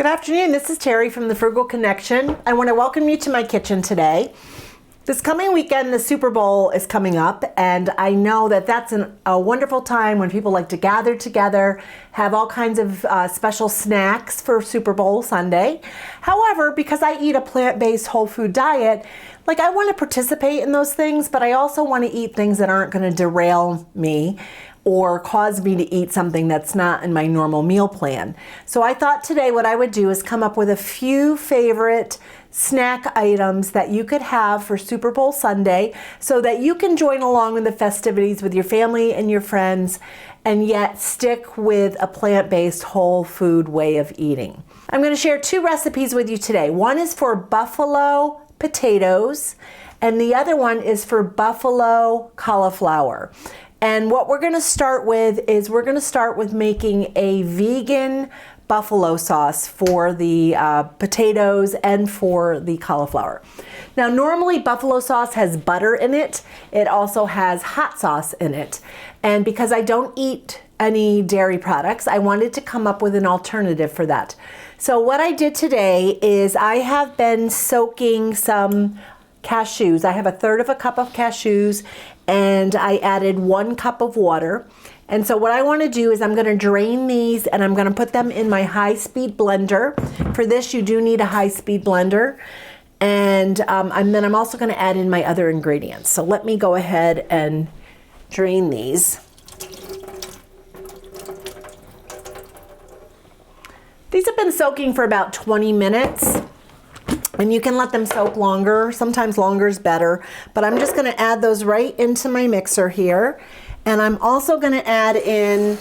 Good afternoon, this is Terry from the Frugal Connection. I want to welcome you to my kitchen today. This coming weekend, the Super Bowl is coming up, and I know that that's a wonderful time when people like to gather together, have all kinds of special snacks for Super Bowl Sunday. However, because I eat a plant-based whole food diet, I want to participate in those things, but I also want to eat things that aren't going to derail me or cause me to eat something that's not in my normal meal plan. So I thought today what I would do is come up with a few favorite snack items that you could have for Super Bowl Sunday so that you can join along in the festivities with your family and your friends and yet stick with a plant-based whole food way of eating. I'm going to share two recipes with you today. One is for buffalo potatoes and the other one is for buffalo cauliflower. And what we're going to start with is making a vegan buffalo sauce for the potatoes and for the cauliflower. Now, normally buffalo sauce has butter in it. It also has hot sauce in it. And because I don't eat any dairy products, I wanted to come up with an alternative for that. So what I did today is I have been soaking some cashews. I have 1/3 cup of cashews and I added 1 cup of water. And so what I want to do is I'm going to drain these and I'm going to put them in my high-speed blender. For this you do need a high-speed blender. And then I'm also going to add in my other ingredients. So let me go ahead and drain these. These have been soaking for about 20 minutes. And you can let them soak longer. Sometimes longer is better. But I'm just going to add those right into my mixer here. And I'm also going to add in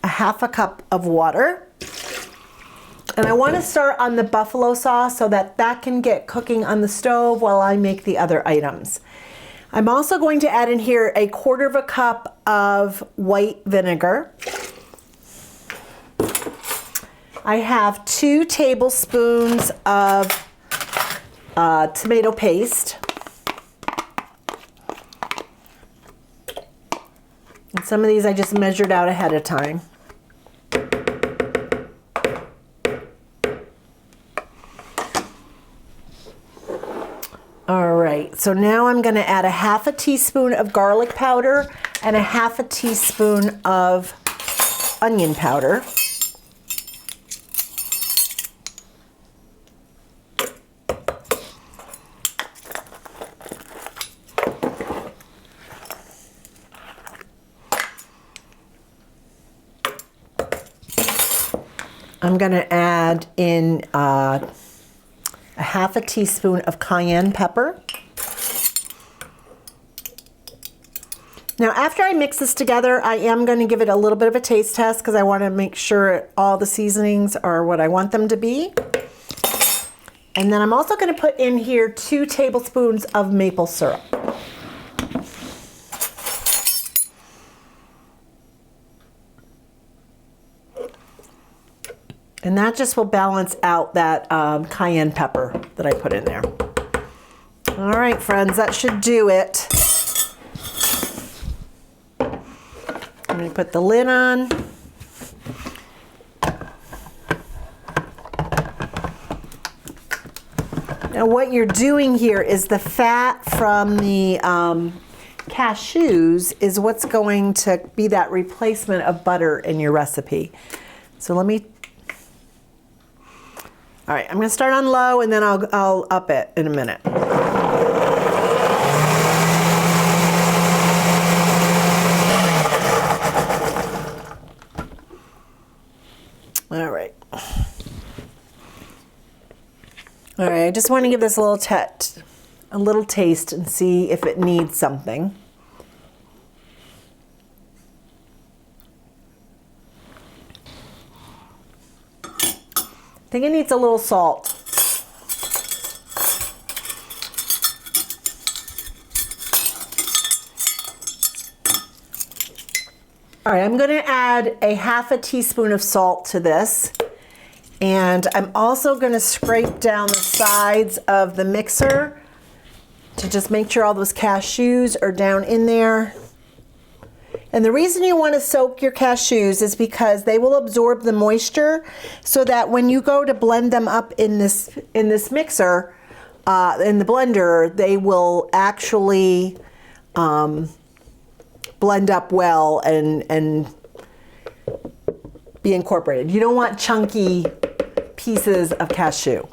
1/2 cup of water. And I want to start on the buffalo sauce so that can get cooking on the stove while I make the other items. I'm also going to add in here 1/4 cup of white vinegar. I have 2 tablespoons of tomato paste. And some of these I just measured out ahead of time. All right, so now I'm going to add 1/2 teaspoon of garlic powder and 1/2 teaspoon of onion powder. I'm going to add in 1/2 teaspoon of cayenne pepper. Now after I mix this together, I am going to give it a little bit of a taste test because I want to make sure all the seasonings are what I want them to be. And then I'm also going to put in here 2 tablespoons of maple syrup. And that just will balance out that cayenne pepper that I put in there. All right, friends, that should do it. I'm going to put the lid on. Now what you're doing here is the fat from the cashews is what's going to be that replacement of butter in your recipe. So let me... All right, I'm going to start on low and then I'll up it in a minute. All right. All right, I just want to give this a little taste and see if it needs something. I think it needs a little salt. All right, I'm going to add 1/2 teaspoon of salt to this. And I'm also going to scrape down the sides of the mixer to just make sure all those cashews are down in there. And the reason you want to soak your cashews is because they will absorb the moisture, so that when you go to blend them up in this mixer, in the blender, they will actually blend up well and be incorporated. You don't want chunky pieces of cashew.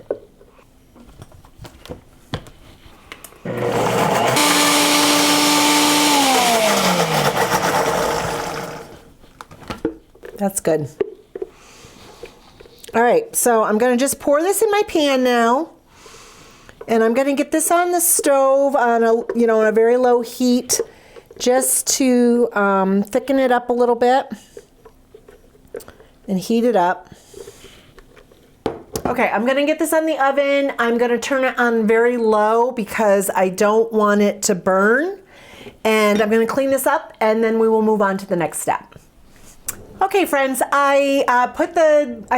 That's good. All right, so I'm going to just pour this in my pan now, and I'm going to get this on the stove on a very low heat, just to thicken it up a little bit and heat it up. Okay, I'm going to get this on the oven. I'm going to turn it on very low because I don't want it to burn, and I'm going to clean this up, and then we will move on to the next step. Okay, friends, I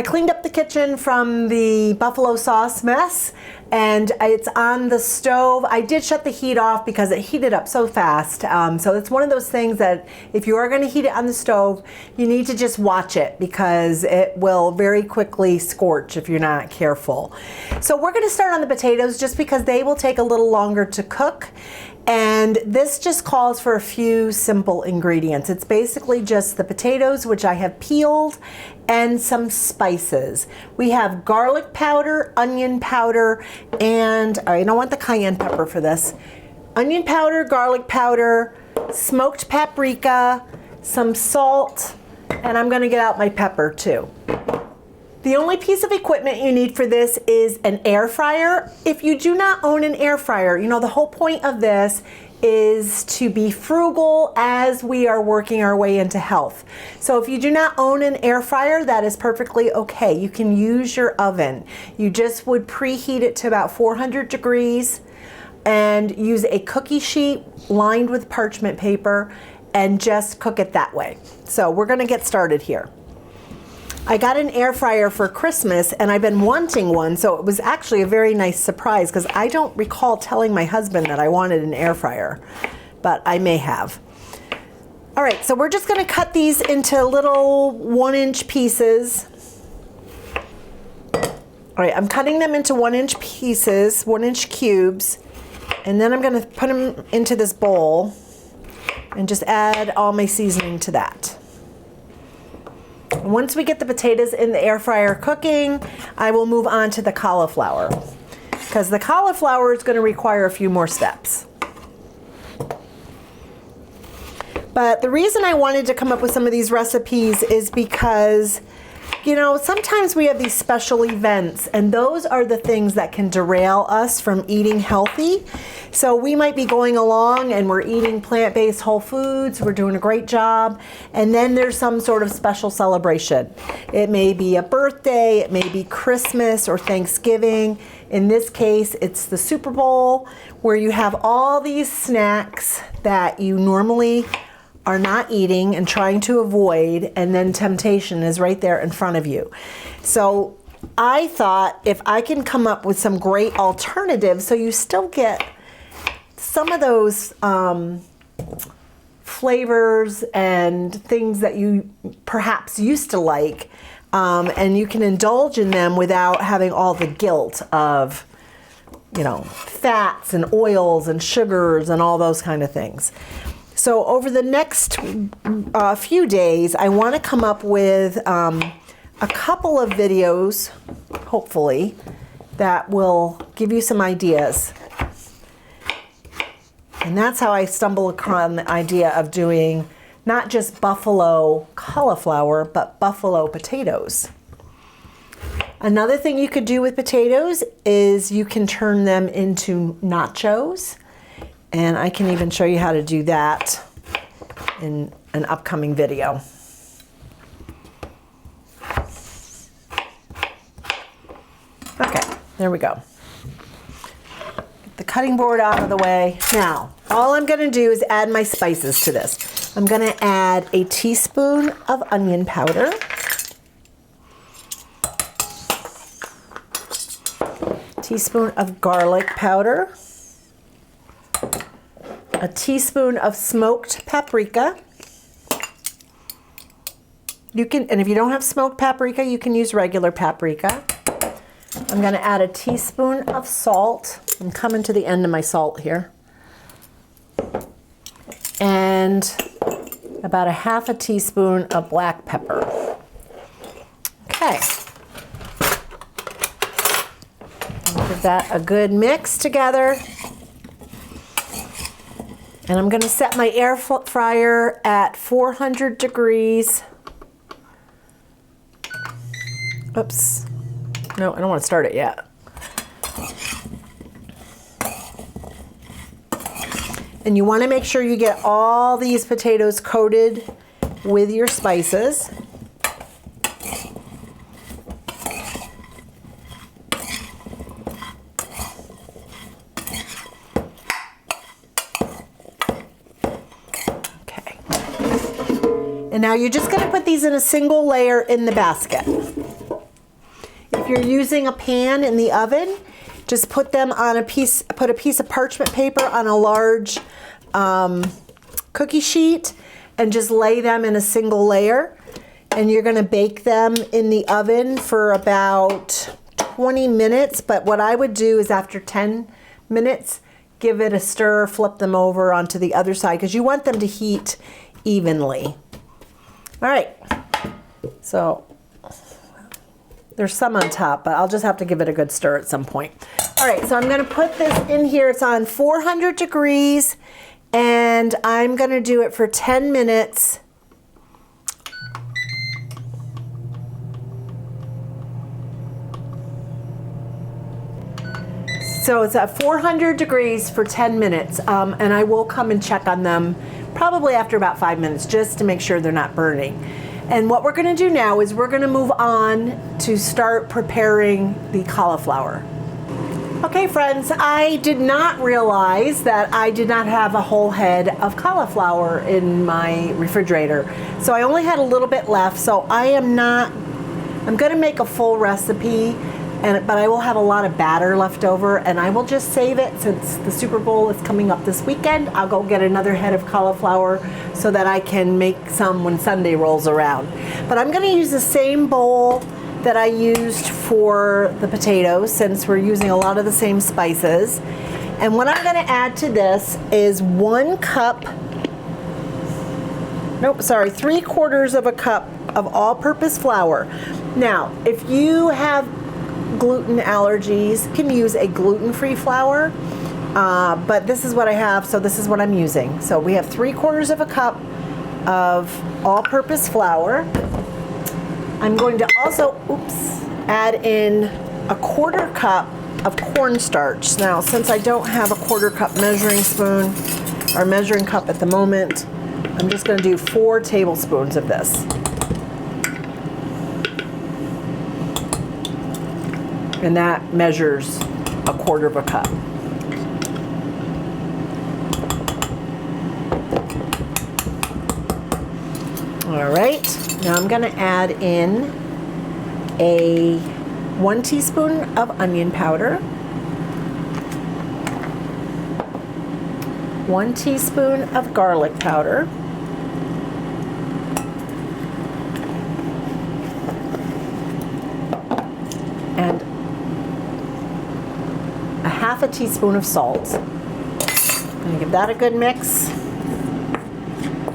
cleaned up the kitchen from the buffalo sauce mess, and it's on the stove. I did shut the heat off because it heated up so fast. So it's one of those things that if you are going to heat it on the stove, you need to just watch it because it will very quickly scorch if you're not careful. So we're going to start on the potatoes just because they will take a little longer to cook. And this just calls for a few simple ingredients. It's basically just the potatoes, which I have peeled, and some spices. We have garlic powder, onion powder, and I don't want the cayenne pepper for this. Onion powder, garlic powder, smoked paprika, some salt, and I'm gonna get out my pepper too. The only piece of equipment you need for this is an air fryer. If you do not own an air fryer, the whole point of this is to be frugal as we are working our way into health. So if you do not own an air fryer, that is perfectly okay. You can use your oven. You just would preheat it to about 400 degrees and use a cookie sheet lined with parchment paper and just cook it that way. So we're gonna get started here. I got an air fryer for Christmas and I've been wanting one, so it was actually a very nice surprise because I don't recall telling my husband that I wanted an air fryer, but I may have. All right, so we're just gonna cut these into little 1-inch pieces. All right, I'm cutting them into 1-inch pieces, 1-inch cubes, and then I'm gonna put them into this bowl and just add all my seasoning to that. Once we get the potatoes in the air fryer cooking, I will move on to the cauliflower because the cauliflower is going to require a few more steps. But the reason I wanted to come up with some of these recipes is because sometimes we have these special events, and those are the things that can derail us from eating healthy. So we might be going along and we're eating plant-based whole foods, we're doing a great job, and then there's some sort of special celebration. It may be a birthday, it may be Christmas or Thanksgiving. In this case, it's the Super Bowl, where you have all these snacks that you normally are not eating and trying to avoid, and then temptation is right there in front of you. So I thought if I can come up with some great alternatives so you still get some of those flavors and things that you perhaps used to like, and you can indulge in them without having all the guilt of fats and oils and sugars and all those kind of things. So over the next few days, I want to come up with a couple of videos, hopefully, that will give you some ideas. And that's how I stumble upon the idea of doing not just buffalo cauliflower, but buffalo potatoes. Another thing you could do with potatoes is you can turn them into nachos. And I can even show you how to do that in an upcoming video. Okay, there we go. Get the cutting board out of the way. Now, all I'm gonna do is add my spices to this. I'm gonna add a teaspoon of onion powder, teaspoon of garlic powder, a teaspoon of smoked paprika, You can, and if you don't have smoked paprika, you can use regular paprika. I'm going to add a teaspoon of salt. I'm coming to the end of my salt here. And about a half a teaspoon of black pepper. Okay. Give that a good mix together. And I'm going to set my air fryer at 400 degrees. Oops. No, I don't want to start it yet. And you want to make sure you get all these potatoes coated with your spices. Okay. And now you're just going to put these in a single layer in the basket. If you're using a pan in the oven, just put them on put a piece of parchment paper on a large cookie sheet and just lay them in a single layer. And you're going to bake them in the oven for about 20 minutes. But what I would do is after 10 minutes, give it a stir, flip them over onto the other side because you want them to heat evenly. All right, so there's some on top, but I'll just have to give it a good stir at some point. All right, so I'm gonna put this in here. It's on 400 degrees, and I'm gonna do it for 10 minutes. So it's at 400 degrees for 10 minutes, and I will come and check on them probably after about 5 minutes just to make sure they're not burning. And what we're going to do now is we're going to move on to start preparing the cauliflower. Okay, friends, I did not realize that I did not have a whole head of cauliflower in my refrigerator. So I only had a little bit left, so I'm going to make a full recipe, but I will have a lot of batter left over, and I will just save it since the Super Bowl is coming up this weekend. I'll go get another head of cauliflower so that I can make some when Sunday rolls around. But I'm going to use the same bowl that I used for the potatoes since we're using a lot of the same spices. And what I'm going to add to this is 3/4 of a cup of all-purpose flour. Now, if you have gluten allergies, you can use a gluten-free flour, but this is what I have, so this is what I'm using. So we have 3/4 of a cup of all-purpose flour. I'm going to also, add in a 1/4 cup of cornstarch. Now, since I don't have a 1/4 cup measuring spoon or measuring cup at the moment, I'm just going to do 4 tablespoons of this. And that measures a 1/4 of a cup. All right, now I'm going to add in 1 teaspoon of onion powder, 1 teaspoon of garlic powder, and a half a teaspoon of salt. I'm going to give that a good mix.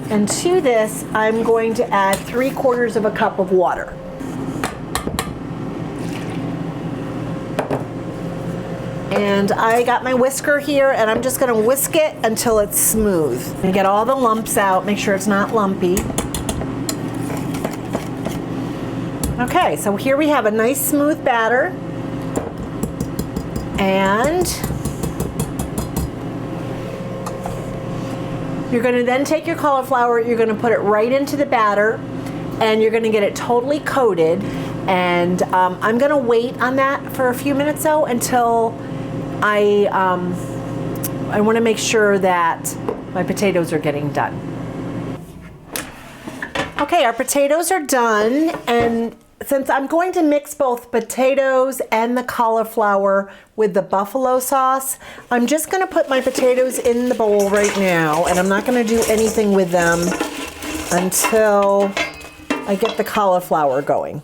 And to this, I'm going to add 3/4 of a cup of water. And I got my whisker here, and I'm just going to whisk it until it's smooth. And get all the lumps out, make sure it's not lumpy. Okay, so here we have a nice smooth batter. And you're going to then take your cauliflower, you're going to put it right into the batter, and you're going to get it totally coated. And I'm going to wait on that for a few minutes though until I want to make sure that my potatoes are getting done. Okay, our potatoes are done, and since I'm going to mix both potatoes and the cauliflower with the buffalo sauce, I'm just going to put my potatoes in the bowl right now, and I'm not going to do anything with them until I get the cauliflower going.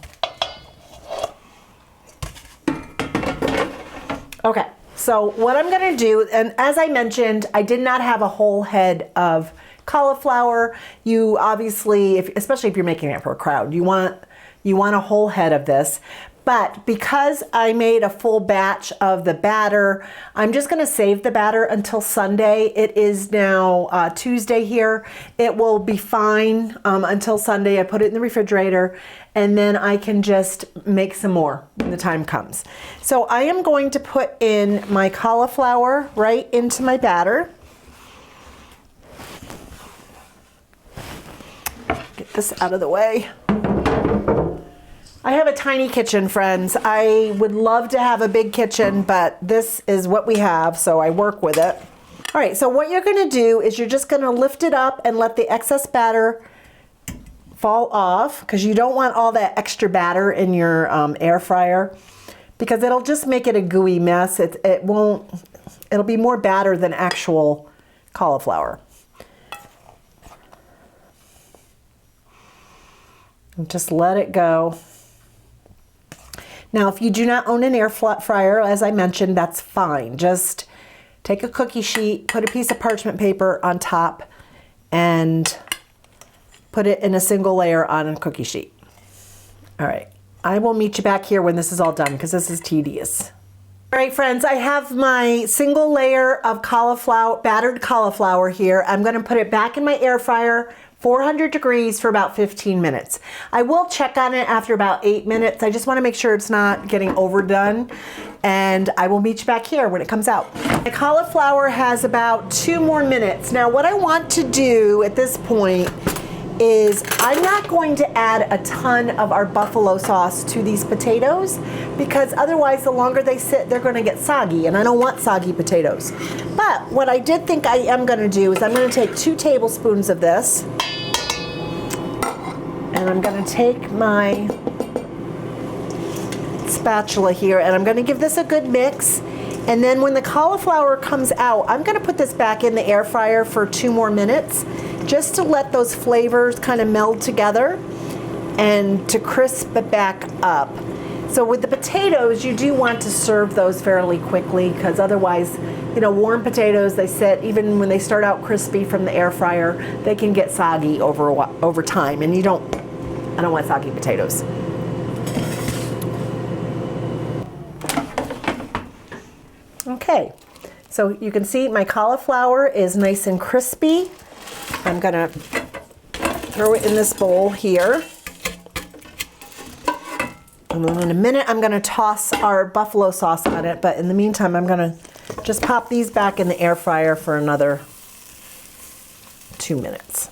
Okay, so what I'm gonna do, and as I mentioned, I did not have a whole head of cauliflower. You obviously, especially if you're making it for a crowd, you want a whole head of this. But because I made a full batch of the batter, I'm just gonna save the batter until Sunday. It is now Tuesday here. It will be fine until Sunday. I put it in the refrigerator, and then I can just make some more when the time comes. So I am going to put in my cauliflower right into my batter. Get this out of the way. I have a tiny kitchen, friends. I would love to have a big kitchen, but this is what we have, so I work with it. All right, so what you're gonna do is you're just gonna lift it up and let the excess batter fall off, because you don't want all that extra batter in your air fryer, because it'll just make it a gooey mess. It'll be more batter than actual cauliflower. And just let it go. Now, if you do not own an air fryer, as I mentioned, that's fine. Just take a cookie sheet, put a piece of parchment paper on top, and put it in a single layer on a cookie sheet. All right, I will meet you back here when this is all done, because this is tedious. All right, friends, I have my single layer of battered cauliflower here. I'm gonna put it back in my air fryer, 400 degrees for about 15 minutes. I will check on it after about 8 minutes. I just want to make sure it's not getting overdone, and I will meet you back here when it comes out. My cauliflower has about 2 more minutes. Now, what I want to do at this point is I'm not going to add a ton of our buffalo sauce to these potatoes, because otherwise the longer they sit, they're going to get soggy, and I don't want soggy potatoes. But what I did think I am going to do is I'm going to take 2 tablespoons of this, and I'm going to take my spatula here, and I'm going to give this a good mix. And then when the cauliflower comes out, I'm going to put this back in the air fryer for 2 more minutes, just to let those flavors kind of meld together and to crisp it back up. So with the potatoes, you do want to serve those fairly quickly, because otherwise, you know, warm potatoes, they sit, even when they start out crispy from the air fryer, they can get soggy over time, and I don't want soggy potatoes. Okay, so you can see my cauliflower is nice and crispy. I'm gonna throw it in this bowl here. And then in a minute, I'm gonna toss our buffalo sauce on it, but in the meantime, I'm gonna just pop these back in the air fryer for another 2 minutes.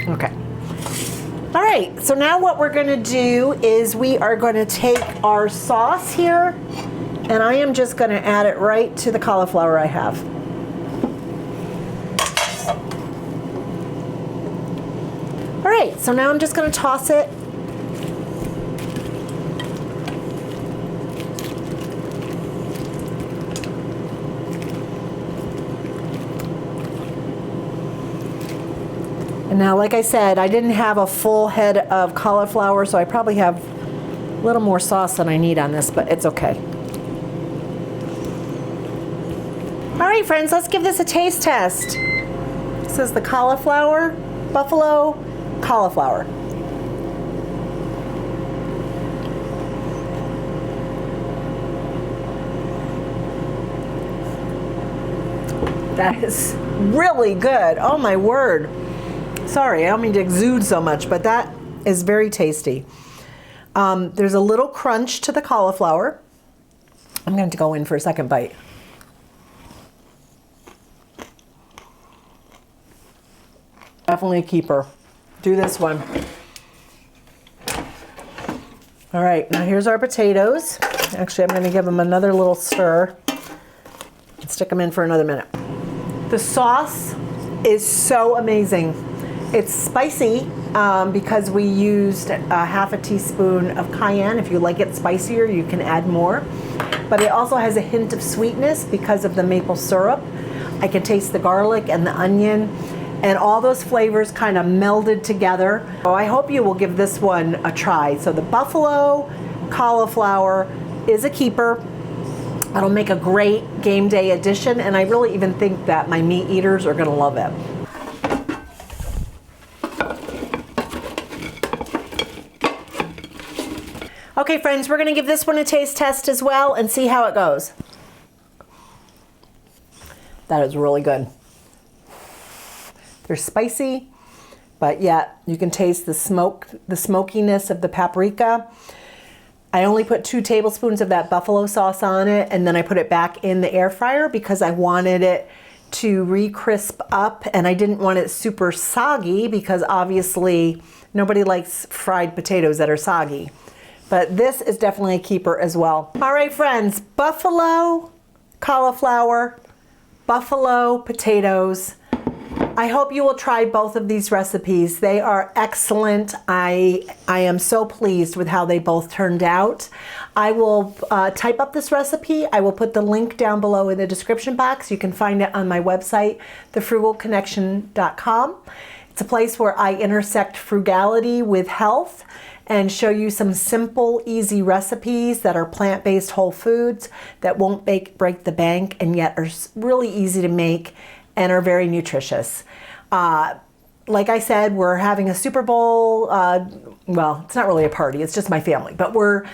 Okay. All right, so now what we're gonna do is we are gonna take our sauce here, and I am just gonna add it right to the cauliflower I have. All right, so now I'm just gonna toss it. And now, like I said, I didn't have a full head of cauliflower, so I probably have a little more sauce than I need on this, but it's okay. All right, friends, let's give this a taste test. This is the cauliflower, buffalo cauliflower. That is really good. Oh my word. Sorry, I don't mean to exude so much, but that is very tasty. There's a little crunch to the cauliflower. I'm going to go in for a second bite. Definitely a keeper. Do this one. All right, now here's our potatoes. Actually, I'm going to give them another little stir and stick them in for another minute. The sauce is so amazing. It's spicy because we used a half a teaspoon of cayenne. If you like it spicier, you can add more. but it also has a hint of sweetness because of the maple syrup. I can taste the garlic and the onion, and all those flavors kind of melded together. So I hope you will give this one a try. So the buffalo cauliflower is a keeper. It'll make a great game day addition, and I really even think that my meat eaters are gonna love it. Okay friends, we're gonna give this one a taste test as well and see how it goes. That is really good. They're spicy, but yet you can taste the smokiness of the paprika. I only put 2 tablespoons of that buffalo sauce on it, and then I put it back in the air fryer because I wanted it to re-crisp up, and I didn't want it super soggy because obviously nobody likes fried potatoes that are soggy. But this is definitely a keeper as well. All right friends, buffalo cauliflower, buffalo potatoes. I hope you will try both of these recipes. They are excellent. I am so pleased with how they both turned out. I will type up this recipe. I will put the link down below in the description box. You can find it on my website, thefrugalconnection.com. It's a place where I intersect frugality with health and show you some simple, easy recipes that are plant-based whole foods that won't break the bank and yet are really easy to make and are very nutritious. Like I said, we're having a Super Bowl. Well, it's not really a party, it's just my family, but we're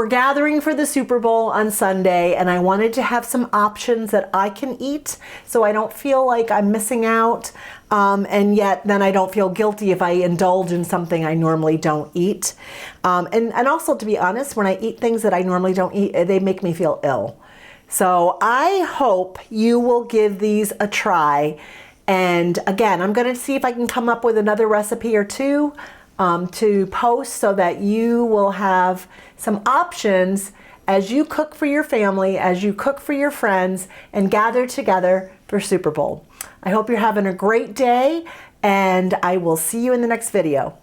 gathering for the Super Bowl on Sunday, and I wanted to have some options that I can eat so I don't feel like I'm missing out, and yet then I don't feel guilty if I indulge in something I normally don't eat. And also, to be honest, when I eat things that I normally don't eat, they make me feel ill. So I hope you will give these a try. And again, I'm going to see if I can come up with another recipe or two to post so that you will have some options as you cook for your family, as you cook for your friends, and gather together for Super Bowl. I hope you're having a great day, and I will see you in the next video.